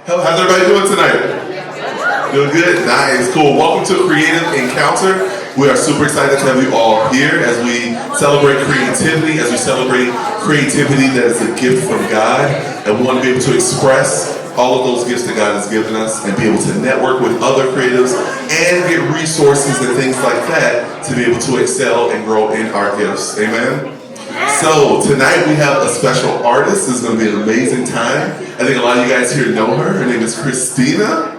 How's everybody doing tonight? Doing good? Nice, cool. Welcome to Creative Encounter. We are super excited to have you all here as we celebrate creativity, that is a gift from God, and we want to be able to express all of those gifts that God has given us and be able to network with other creatives and get resources and things like that to be able to excel and grow in our gifts. Amen? So tonight we have a special artist. This is going to be an amazing time. I think a lot of you guys here know her. Her name is Christina.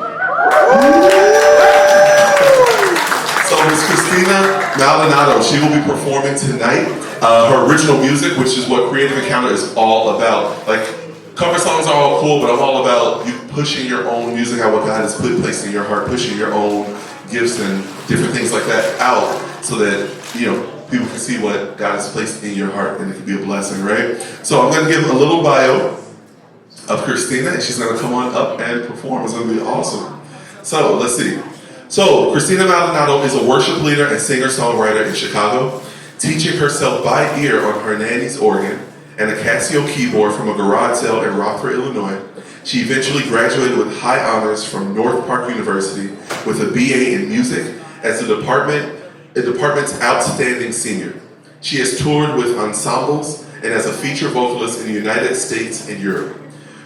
So Miss Christina Maldonado, she will be performing tonight her original music, which is what Creative Encounter is all about. Like, cover songs are all cool, but I'm all about you pushing your own music out, what God has placed in your heart, pushing your own gifts and different things like that out so that, people can see what God has placed in your heart and it can be a blessing, right? So I'm going to give a little bio of Christina, and she's going to come on up and perform. It's going to be awesome. So let's see. So Christina Maldonado is a worship leader and singer-songwriter in Chicago, teaching herself by ear on her Nani's organ and a Casio keyboard from a garage sale in Rockford, Illinois. She eventually graduated with high honors from North Park University with a BA in music as the department's outstanding senior. She has toured with ensembles and as a feature vocalist in the United States and Europe.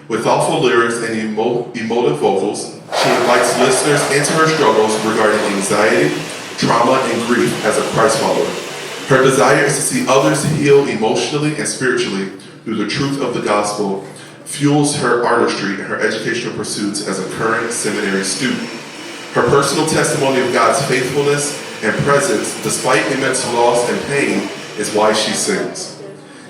With thoughtful lyrics and emotive vocals, she invites listeners into her struggles regarding anxiety, trauma, and grief as a Christ follower. Her desire is to see others heal emotionally and spiritually through the truth of the gospel, fuels her artistry and her educational pursuits as a current seminary student. Her personal testimony of God's faithfulness and presence, despite immense loss and pain, is why she sings.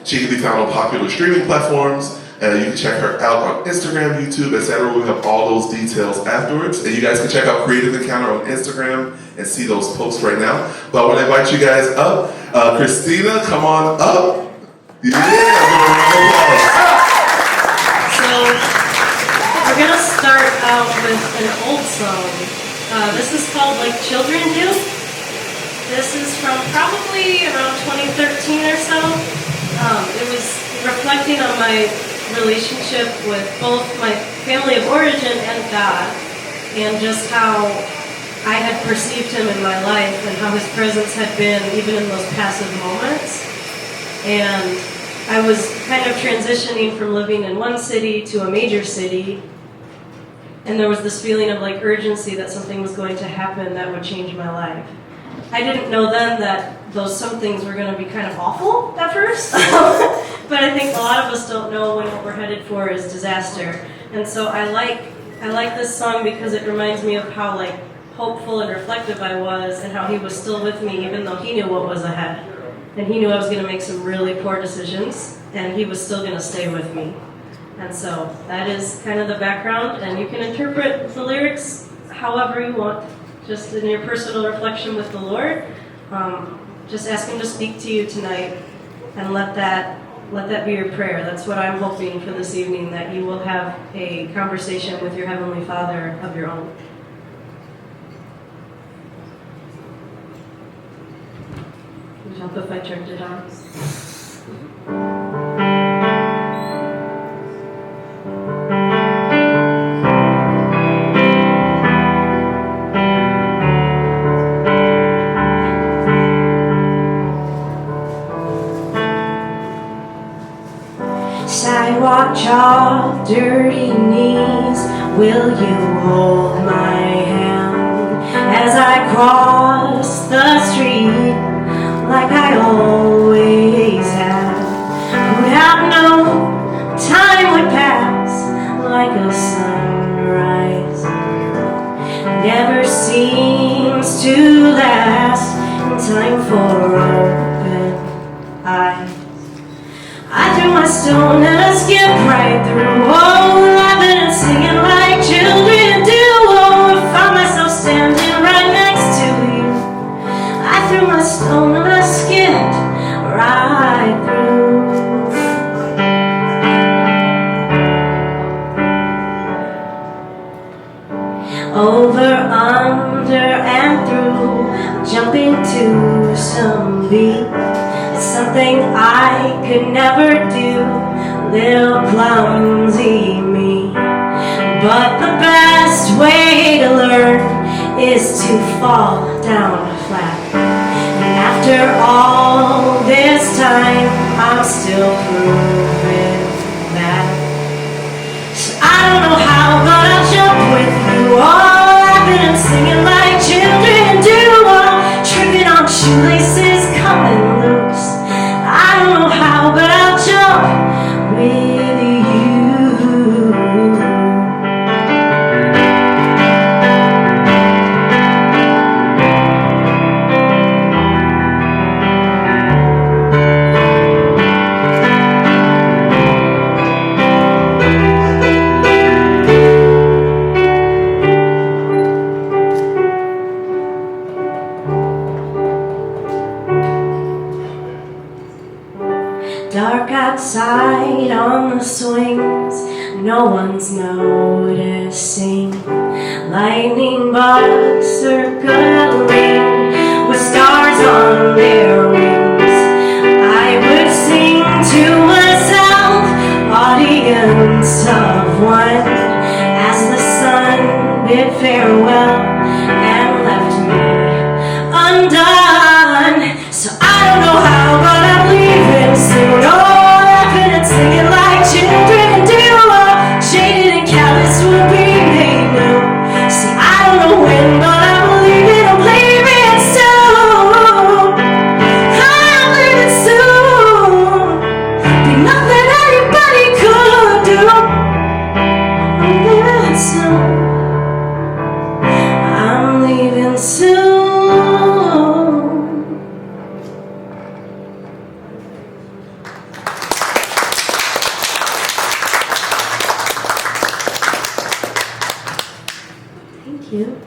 She can be found on popular streaming platforms. You can check her out on Instagram, YouTube, etc. We have all those details afterwards. And you guys can check out Creative Encounter on Instagram and see those posts right now. But I want to invite you guys up. Christina, come on up. Yeah, So, we're going to start out with an old song. This is called Like Children Do. This is from probably around 2013 or so. It was reflecting on my relationship with both my family of origin and God, and just how I had perceived Him in my life and how His presence had been even in those passive moments. And I was kind of transitioning from living in one city to a major city, and there was this feeling of like urgency that something was going to happen that would change my life. I didn't know then that those some things were going to be kind of awful at first, but I think a lot of us don't know when what we're headed for is disaster. And so I like this song because it reminds me of how like hopeful and reflective I was, and how He was still with me even though He knew what was ahead. And He knew I was going to make some really poor decisions, and He was still going to stay with me. And so that is kind of the background, and you can interpret the lyrics however you want, just in your personal reflection with the Lord. Just ask Him to speak to you tonight, and let that be your prayer. That's what I'm hoping for this evening, that you will have a conversation with your Heavenly Father of your own. Would you help if I turned it on? Sidewalk chalk, dirty knees, will you hold my hand as I cross the street like I always have? Would have known time would pass like a sunrise, never seems to last in time for open eyes. I threw my stone and I skipped right through. Oh, laughing and singing like children do. Oh, I found myself standing right next to you. I threw my stone and I skipped right through. Over, under, and through, jumping to some beat. Something I could never do, little clumsy me. But the best way to learn is to fall down flat. And after all this time, I'm still proving that. So I don't know how, but I'll jump with you. All laughing and singing like children do, all tripping on shoelaces coming loose. I don't know how, but I'll jump with you. Dark outside on the swings, no one's noticing. Lightning bugs circling with stars on their wings. I would sing to myself, audience of one, as the sun bid farewell and left me undone. So I don't know how, but I'm leaving soon. Oh, laughing and singing like children do. Oh, jaded and callous will be made new. See, I don't know when, but I'm leaving soon. I'm leaving soon. Be nothing anybody could do. I'm leaving soon. I'm leaving soon. Thank you.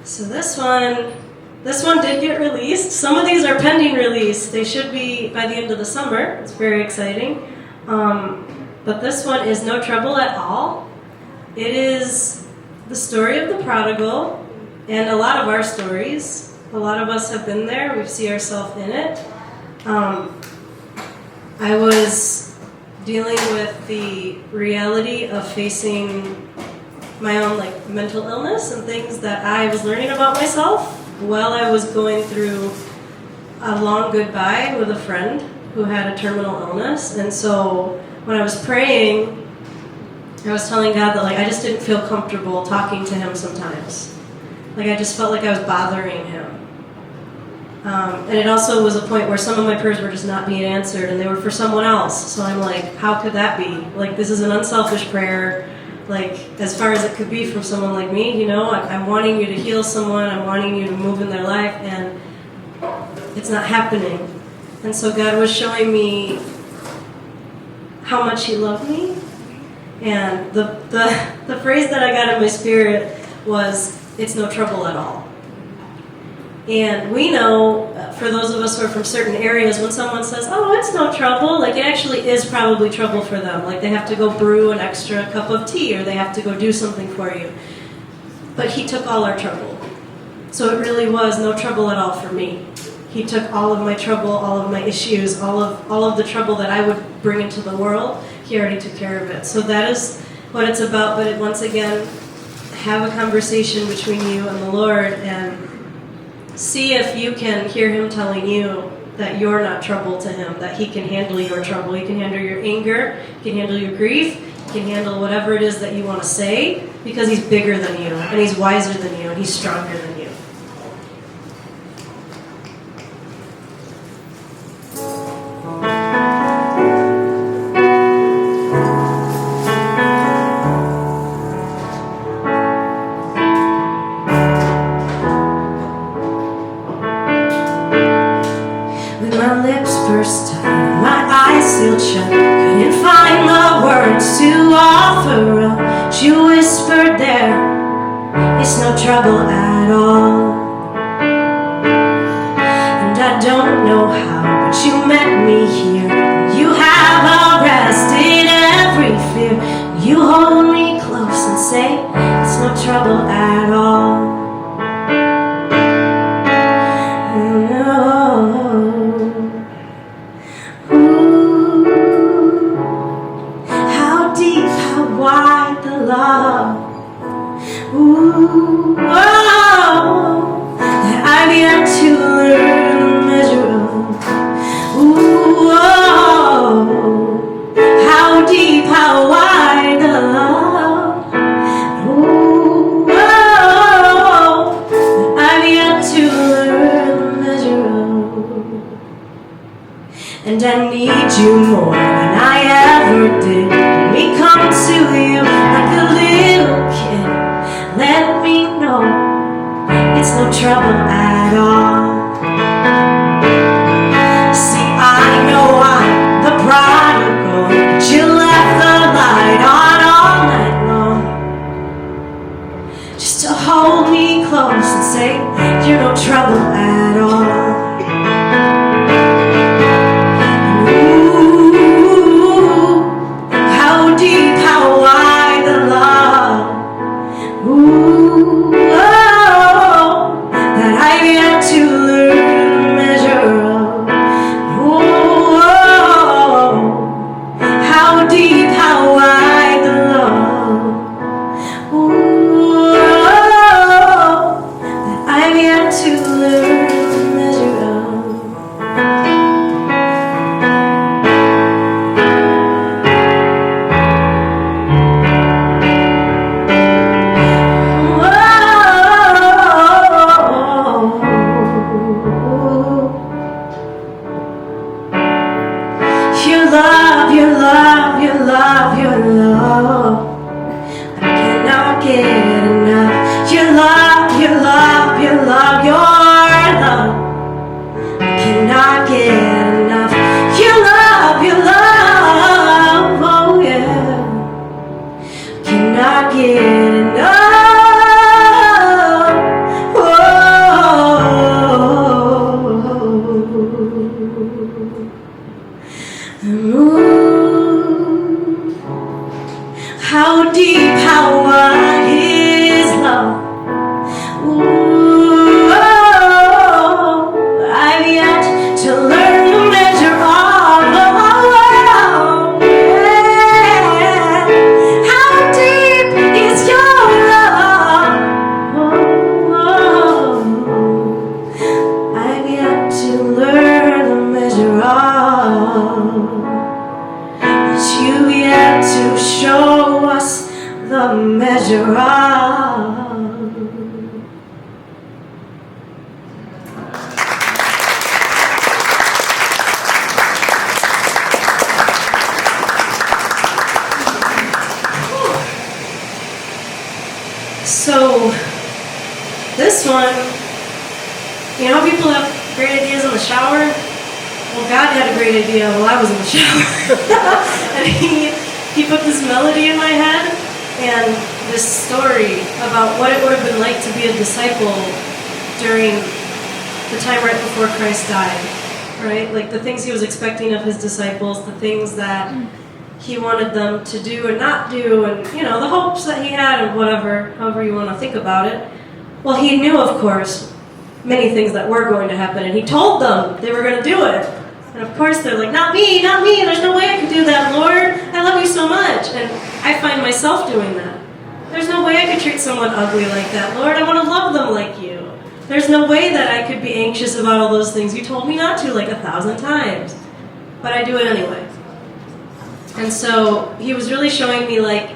So this one did get released. Some of these are pending release. They should be by the end of the summer. It's very exciting. But this one is No Trouble at All. It is the story of the prodigal and a lot of our stories. A lot of us have been there. We see ourselves in it. I was dealing with the reality of facing my own mental illness and things that I was learning about myself while I was going through a long goodbye with a friend who had a terminal illness. And so when I was praying, I was telling God that I just didn't feel comfortable talking to him sometimes. I just felt like I was bothering him. And it also was a point where some of my prayers were just not being answered, and they were for someone else. So I'm like, how could that be? This is an unselfish prayer, as far as it could be from someone like me, I'm wanting you to heal someone, I'm wanting you to move in their life, and it's not happening. And so God was showing me how much he loved me, and the phrase that I got in my spirit was, it's no trouble at all. And we know, for those of us who are from certain areas, when someone says, oh, it's no trouble, it actually is probably trouble for them. They have to go brew an extra cup of tea, or they have to go do something for you. But he took all our trouble. So it really was no trouble at all for me. He took all of my trouble, all of my issues, all of the trouble that I would bring into the world. He already took care of it. So that is what it's about. But once again, have a conversation between you and the Lord, and see if you can hear him telling you that you're not trouble to him, that he can handle your trouble. He can handle your anger, he can handle your grief, he can handle whatever it is that you want to say, because he's bigger than you, and he's wiser than you, and he's stronger than you. First time, my eyes sealed shut, couldn't find the words to offer up. She whispered there, it's no trouble at all. And I don't know how, but you met me here. You have arrested every fear. You hold me close and say, it's no trouble at all. Why? love. Ooh, oh, that I've yet to learn the measure of. Ooh, oh, how deep, how wide the love. Ooh, oh, that I've yet to learn the measure of. And I need you more than I ever did. Let me come to you like a little kid. Let me know it's no trouble at all. See, I know I'm the prodigal, but you left the light on all night long, just to hold me close and say you're no trouble at all. Ooh, oh, that I've yet to learn the measure of. Ooh, oh, how deep, how wide the love. Ooh, oh, that I've yet to learn the measure of. Your love, your love, your love, your love, I cannot get enough. Your love, your love, your love, your love, I cannot get enough. Your love, oh yeah, cannot get enough. How deep, how wide is love. Ooh, oh, I've yet to learn the measure of. Yeah. How deep is your love? Oh, I've yet to learn the measure of. You've yet to show us the measure of. So, this one, you know how people have great ideas in the shower? Well, God had a great idea while I was in the shower. And he put this melody in my head and this story about what it would have been like to be a disciple during the time right before Christ died, right? Like the things he was expecting of his disciples, the things that he wanted them to do and not do, and you know, the hopes that he had and whatever, however you want to think about it. Well, he knew, of course, many things that were going to happen, and he told them they were going to do it. And of course they're like, not me, there's no way I could do that, Lord. I love you so much. And I find myself doing that. There's no way I could treat someone ugly like that, Lord. I want to love them like you. There's no way that I could be anxious about all those things you told me not to like 1,000 times. But I do it anyway. And so he was really showing me, like,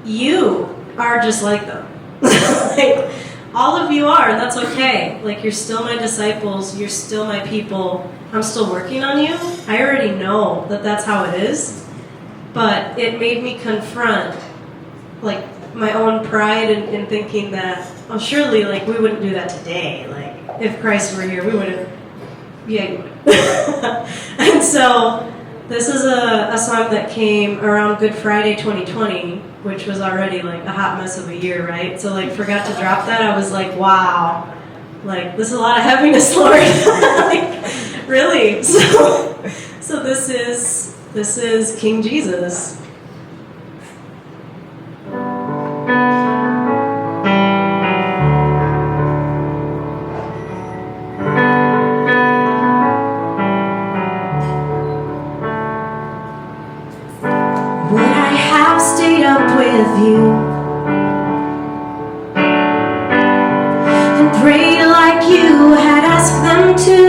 you are just like them. Like, all of you are, and that's okay. Like, you're still my disciples, you're still my people. I'm still working on you. I already know that that's how it is. But it made me confront, like, my own pride in thinking that, oh, surely, like, we wouldn't do that today. Like, if Christ were here, we wouldn't. Yeah, you would. And so, this is a song that came around Good Friday 2020, which was already like a hot mess of a year, right? So like forgot to drop that. I was like, wow, like this is a lot of heaviness, Lord. Like, really? So this is King Jesus. Would I have stayed up with of you and prayed like you had asked them to.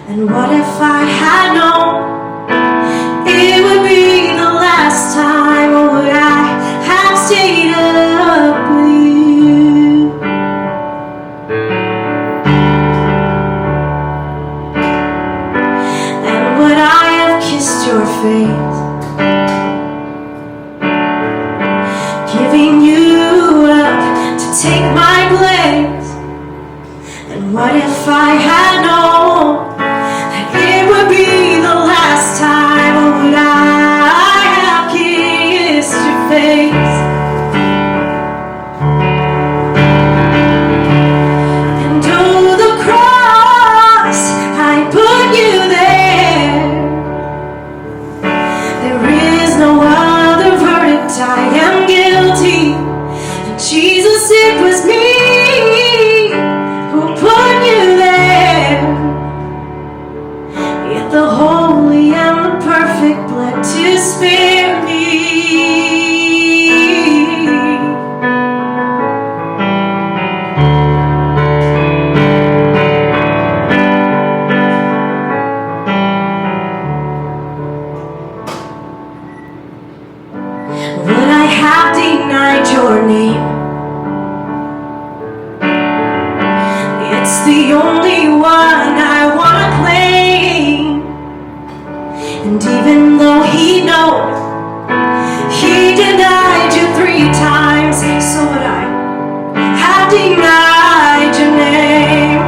And what if I had known it would be the last time? Or would I have stayed up with you? And would I have kissed your face, giving you up to take my place? And what if I had known it would be the last time? Or would I have kissed your face? And oh, the cross, I put you there. There is no other verdict, I am guilty. And Jesus, it was me who put you there. Yet the holy and the perfect bled to spare me. Would I have denied your name? It's the only one I want to claim. And even though he knows he denied you 3 times, so would I have denied your name.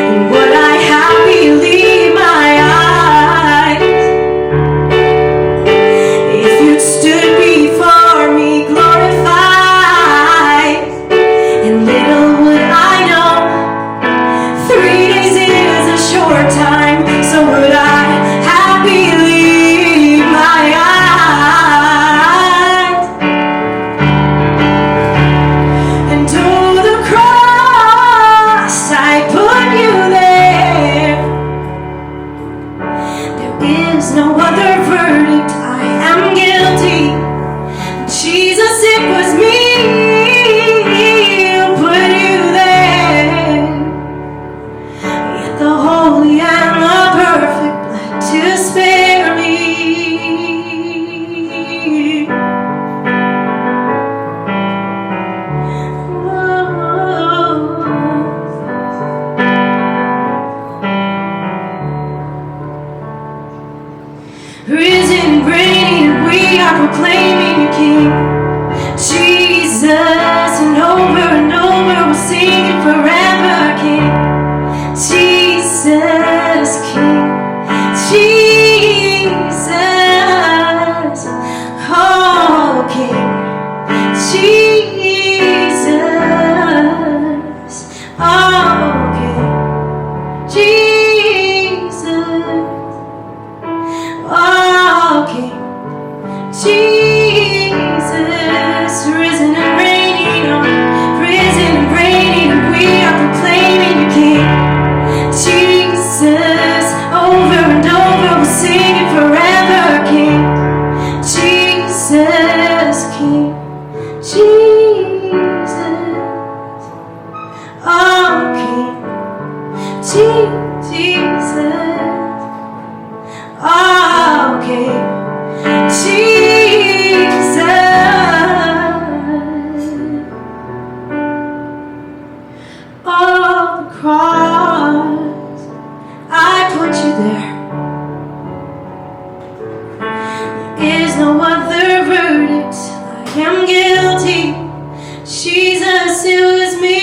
And would I have believed my eyes if you'd stood before me glorified? And little would I know 3 days is a short time, so would I have believed my eyes? And oh, the cross, I put you there. There is no other verdict, I am guilty. Jesus, it was me who put you there. Yet the holy and the perfect bled to spare me. Risen, reigning, we are proclaiming the King. Jesus, and over we'll sing it forever, King. Jesus, King. Jesus, oh, King. Jesus, oh, King. Jesus, oh, King. Jesus, risen and reigning on, risen and reigning, we are proclaiming you King. Jesus, over and over, we'll sing it forever, King. Jesus, King. Jesus, oh, King. Jesus, oh, King. Jesus, oh, the cross, I put you there. There is no other verdict, I am guilty. Jesus, it was me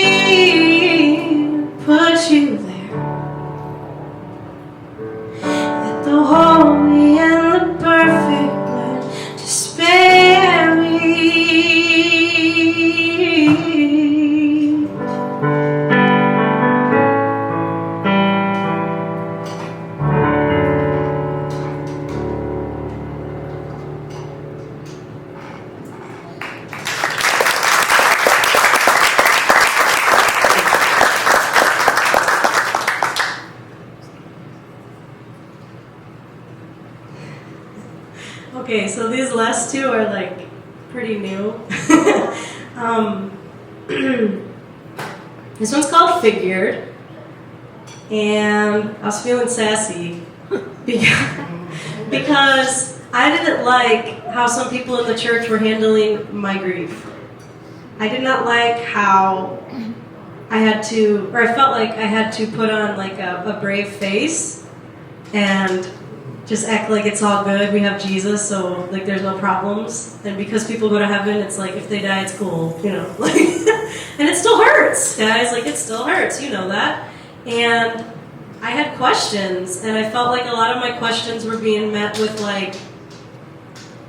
who put you there. At the holy and the perfect blood to spare me. Okay, so these last two are like pretty new. This one's called Figured, and I was feeling sassy because I didn't like how some people in the church were handling my grief. I did not like how I had to, or I felt like I had to put on like a brave face and just act like it's all good. We have Jesus, so like there's no problems. And because people go to heaven, it's like if they die, it's cool, you know. Like, and it still hurts, guys. Like it still hurts, you know that. And I had questions, and I felt like a lot of my questions were being met with like,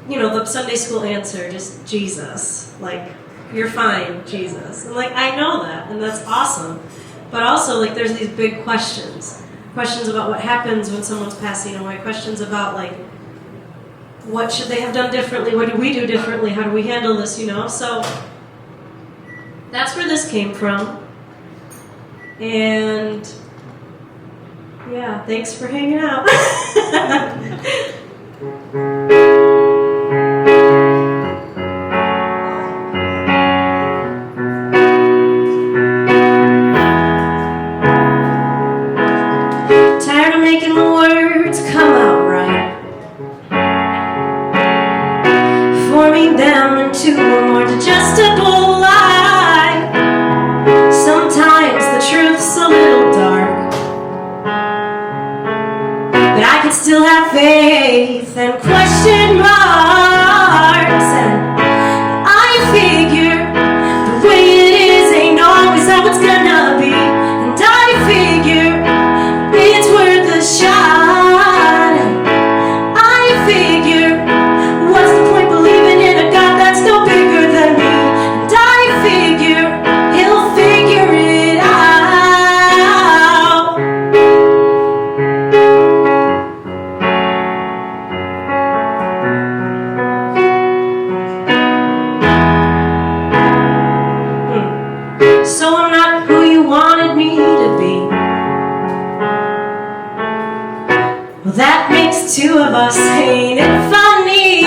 you know, the Sunday school answer, just Jesus. Like, you're fine, Jesus. And like I know that, and that's awesome. But also like there's these big questions. Questions about what happens when someone's passing away. Questions about like, what should they have done differently? What do we do differently? How do we handle this, you know? So that's where this came from. And yeah, thanks for hanging out. Tired of making the words come out right, forming them into a more digestible lie. Sometimes the truth's a little dark, but I can still have faith and question marks. And I figure the way it is ain't always how it's gonna be. And I figure it's worth a shot. And I figure, what's the point believing in a God that's no bigger than me? And I figure he'll figure it out. So I'm not who you wanted me to be. Well, that makes two of us, ain't it funny?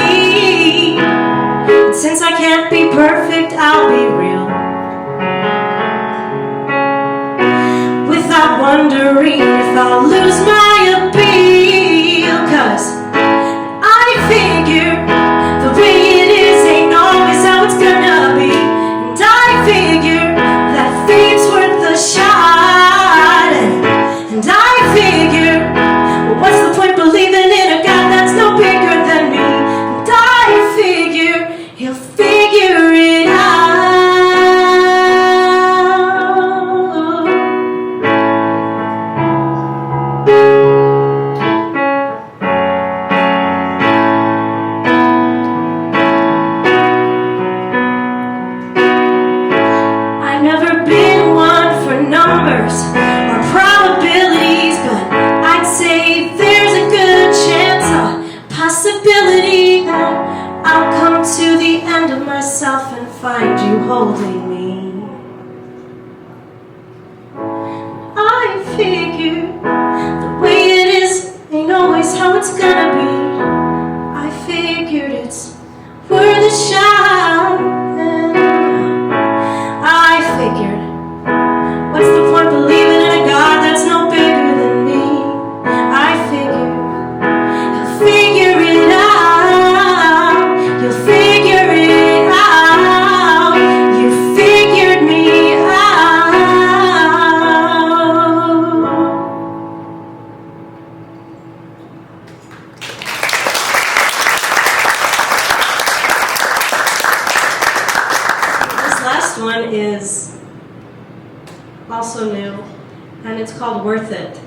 And since I can't be perfect, I'll be real, without wondering if I'll lose my appeal. 'Cause I figure the way it is ain't always how it's gonna be. And I figure that fate's worth a shot. And I figure, what's the point believing in a God that's no bigger than me? And I figure he'll figure it out. I've never been one for numbers or probabilities, but I'd say there's a good chance, a possibility that I'll come to the end of myself and find you holding me. I figure the way it is ain't always how it's gonna be. I figured it's worth a shot. I figured, what's the point believing in a God that's no bigger than me? I figured he'll figure it out. You'll figure it out. You figured me out. This last one is also new, and it's called Worth It.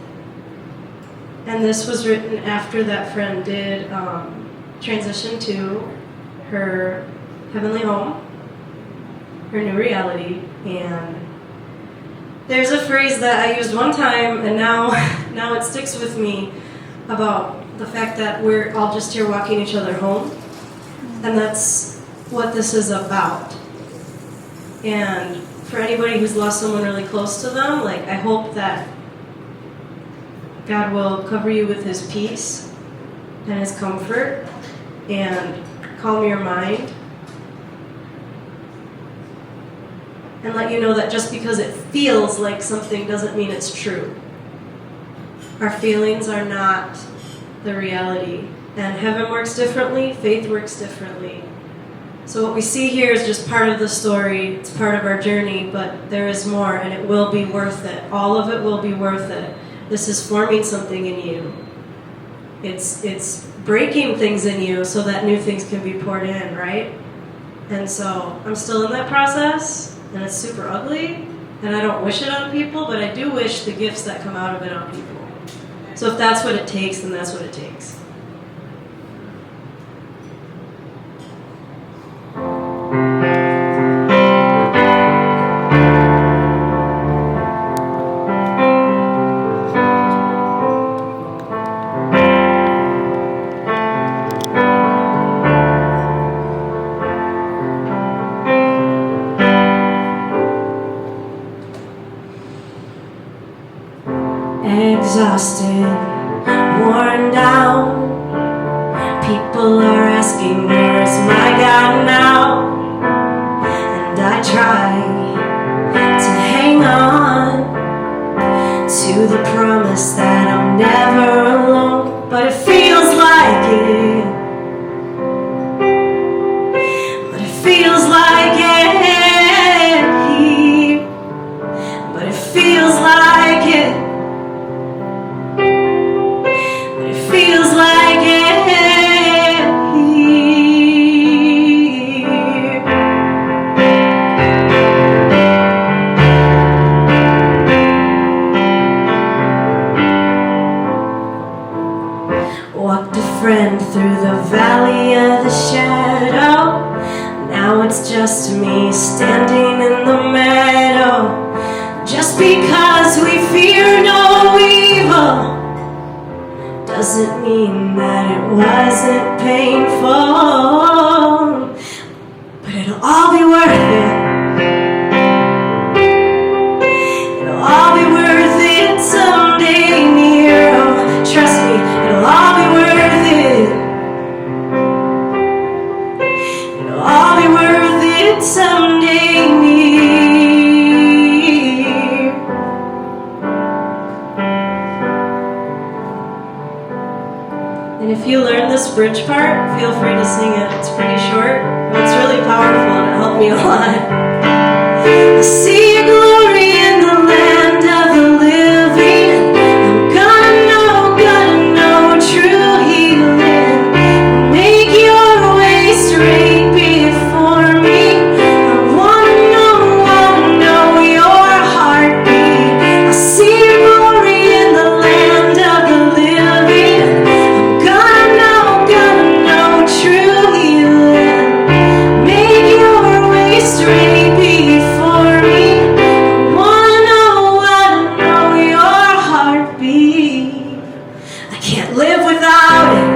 And this was written after that friend did transition to her heavenly home, her new reality. And there's a phrase that I used one time, and now it sticks with me, about the fact that we're all just here walking each other home. And that's what this is about. And for anybody who's lost someone really close to them, like, I hope that God will cover you with his peace and his comfort, and calm your mind and let you know that just because it feels like something doesn't mean it's true. Our feelings are not the reality. And heaven works differently, faith works differently. So what we see here is just part of the story, it's part of our journey, but there is more, and it will be worth it. All of it will be worth it. This is forming something in you. It's breaking things in you so that new things can be poured in, right? And so I'm still in that process, and it's super ugly, and I don't wish it on people, but I do wish the gifts that come out of it on people. So if that's what it takes, then that's what it takes. Exhausted, worn down. People are asking, where's my God now? And I try to hang on to the promise that I'm never alone. But it feels like it. But it feels like it here. But it feels like it. Feels like it here. Walked a friend through the valley of the shadow. Now it's just me standing in the meadow. Just because we fear no evil doesn't mean that it wasn't painful, but it'll all be worth it. It'll all be worth it someday near. Oh, trust me, it'll all be worth it. It'll all be worth it someday near. And if you learn this bridge part, feel free to sing it. It's pretty short, but it's really powerful and it helped me a lot. I see your glory in the land of the living. I'm gonna know true healing. Make your way straight before me. I wanna know your heartbeat. I see your glory in the land of the living. Gonna know true healing. Make your way straight before me. I wanna know your heartbeat. I can't live without it.